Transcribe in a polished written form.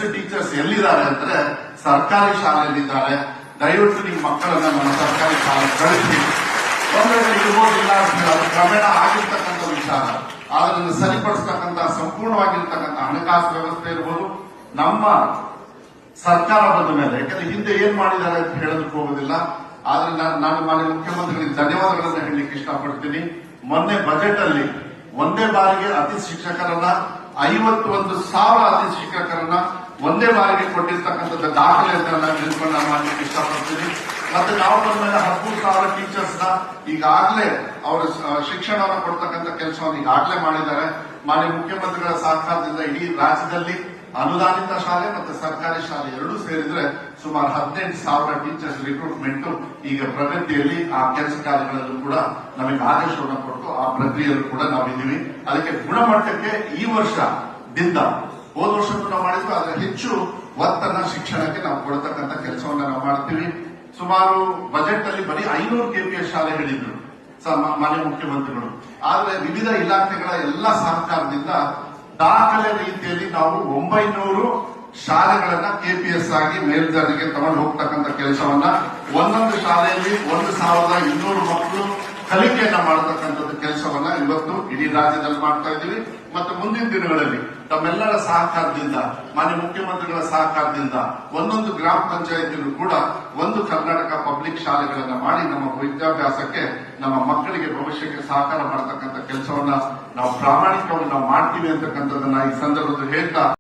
Best teachers ಎಲ್ಲಿದ್ದಾರೆ ಅಂದ್ರೆ ಸರ್ಕಾರಿ ಶಾಲೆಯಲ್ಲಿದ್ದಾರೆ. ದಯವಿಟ್ಟು ನಿಮ್ಮ ಮಕ್ಕಳನ್ನ ನಮ್ಮ ಸರ್ಕಾರಿ ಶಾಲೆ ಕಳಿಸಿ. ಒಂದು ವೇಳೆ ಇರ್ಬೋದಿಲ್ಲ ಅಂತ ಹೇಳಿ ಅದು ಕ್ರಮೇಣ ಆಗಿರ್ತಕ್ಕಂಥ ವಿಚಾರ, ಅದನ್ನು ಸರಿಪಡಿಸ್ತಕ್ಕಂಥ ಸಂಪೂರ್ಣವಾಗಿರ್ತಕ್ಕಂಥ ಹಣಕಾಸು ವ್ಯವಸ್ಥೆ ಇರ್ಬೋದು. ನಮ್ಮ ಸರ್ಕಾರ ಬಂದ ಮೇಲೆ, ಯಾಕಂದ್ರೆ ಹಿಂದೆ ಏನ್ ಮಾಡಿದ್ದಾರೆ ಅಂತ ಹೇಳೋದಕ್ಕೆ ಹೋಗೋದಿಲ್ಲ, ಆದ್ರೆ ನಾನು ಮಾನ್ಯ ಮುಖ್ಯಮಂತ್ರಿಗಳಿಗೆ ಧನ್ಯವಾದಗಳನ್ನ ಹೇಳಲಿಕ್ಕೆ ಇಷ್ಟಪಡ್ತೀನಿ. ಮೊನ್ನೆ ಬಜೆಟ್ ಅಲ್ಲಿ ಒಂದೇ ಬಾರಿಗೆ ಅತಿ ಶಿಕ್ಷಕರನ್ನ 51,000 ಅತಿ ಶಿಕ್ಷಕರನ್ನ ಒಂದೇ ಬಾರಿಗೆ ಕೊಟ್ಟಿರ್ತಕ್ಕಂಥದ್ದು ದಾಖಲೆ ಅಂತ ನಾನು ತಿಳ್ಕೊಂಡು ನಾನು ಮಾಡಲಿಕ್ಕೆ ಇಷ್ಟಪಡ್ತೀನಿ. ಮತ್ತೆ ನಾವು ಬಂದ ಮೇಲೆ 13,000 ಟೀಚರ್ಸ್ ನ ಈಗಾಗಲೇ ಅವರು ಶಿಕ್ಷಣವನ್ನು ಕೊಡ್ತಕ್ಕಂಥ ಕೆಲಸವನ್ನು ಈಗಾಗಲೇ ಮಾಡಿದ್ದಾರೆ. ಮಾನ್ಯ ಮುಖ್ಯಮಂತ್ರಿಗಳ ಸಹಕಾರದಿಂದ ಇಡೀ ರಾಜ್ಯದಲ್ಲಿ ಅನುದಾನಿತ ಶಾಲೆ ಮತ್ತು ಸರ್ಕಾರಿ ಶಾಲೆ ಎರಡೂ ಸೇರಿದ್ರೆ ಸುಮಾರು 18,000 ಟೀಚರ್ಸ್ ರಿಕ್ರೂಟ್ಮೆಂಟ್ ಈಗ ಪ್ರಗತಿಯಲ್ಲಿ ಆ ಕೆಲಸ ಕಾರ್ಯಗಳಲ್ಲೂ ಕೂಡ ನಮಗೆ ಆದೇಶವನ್ನು ಕೊಟ್ಟು ಆ ಪ್ರಕ್ರಿಯೆಯಲ್ಲೂ ಕೂಡ ನಾವಿದ್ದೀವಿ. ಅದಕ್ಕೆ ಗುಣಮಟ್ಟಕ್ಕೆ ಈ ವರ್ಷದಿಂದ ಹೋದ ವರ್ಷಕ್ಕೂ ನಾವು ಮಾಡಿದ್ವಿ, ಅದರ ಹೆಚ್ಚು ಒತ್ತನ್ನ ಶಿಕ್ಷಣಕ್ಕೆ ನಾವು ಕೊಡತಕ್ಕಂಥ ಕೆಲಸವನ್ನ ನಾವು ಮಾಡ್ತೀವಿ. ಸುಮಾರು ಬಜೆಟ್ ಅಲ್ಲಿ ಬರೀ 500 KPS ಶಾಲೆ ಹೇಳಿದ್ರು ಮಾನ್ಯ ಮುಖ್ಯಮಂತ್ರಿಗಳು. ಆದ್ರೆ ವಿವಿಧ ಇಲಾಖೆಗಳ ಎಲ್ಲ ಸಹಕಾರದಿಂದ ದಾಖಲೆ ರೀತಿಯಲ್ಲಿ ನಾವು 900 ಶಾಲೆಗಳನ್ನ KPS ಆಗಿ ಮೇಲ್ದರ್ಜೆಗೆ ತಗೊಂಡು ಹೋಗ್ತಕ್ಕಂಥ ಕೆಲಸವನ್ನ, ಒಂದೊಂದು ಶಾಲೆಯಲ್ಲಿ 1,200 ಮಕ್ಕಳು ಕಲಿಕೆಯನ್ನ ಮಾಡತಕ್ಕಂಥದ್ದು ಕೆಲಸವನ್ನ ಇವತ್ತು ಇಡೀ ರಾಜ್ಯದಲ್ಲಿ ಮಾಡ್ತಾ ಇದ್ದೀವಿ. ಮತ್ತು ಮುಂದಿನ ದಿನಗಳಲ್ಲಿ ತಮ್ಮೆಲ್ಲರ ಸಹಕಾರದಿಂದ, ಮಾನ್ಯ ಮುಖ್ಯಮಂತ್ರಿಗಳ ಸಹಕಾರದಿಂದ ಒಂದೊಂದು ಗ್ರಾಮ ಪಂಚಾಯತಿಯಲ್ಲೂ ಕೂಡ ಒಂದು ಕರ್ನಾಟಕ ಪಬ್ಲಿಕ್ ಶಾಲೆಗಳನ್ನ ಮಾಡಿ ನಮ್ಮ ವಿದ್ಯಾಭ್ಯಾಸಕ್ಕೆ, ನಮ್ಮ ಮಕ್ಕಳಿಗೆ ಭವಿಷ್ಯಕ್ಕೆ ಸಹಕಾರ ಮಾಡತಕ್ಕಂಥ ಕೆಲಸವನ್ನ ನಾವು ಪ್ರಾಮಾಣಿಕವಾಗಿ ನಾವು ಮಾಡ್ತೀವಿ ಅಂತಕ್ಕಂಥದ್ದನ್ನ ಈ ಸಂದರ್ಭದಲ್ಲಿ ಹೇಳ್ತಾ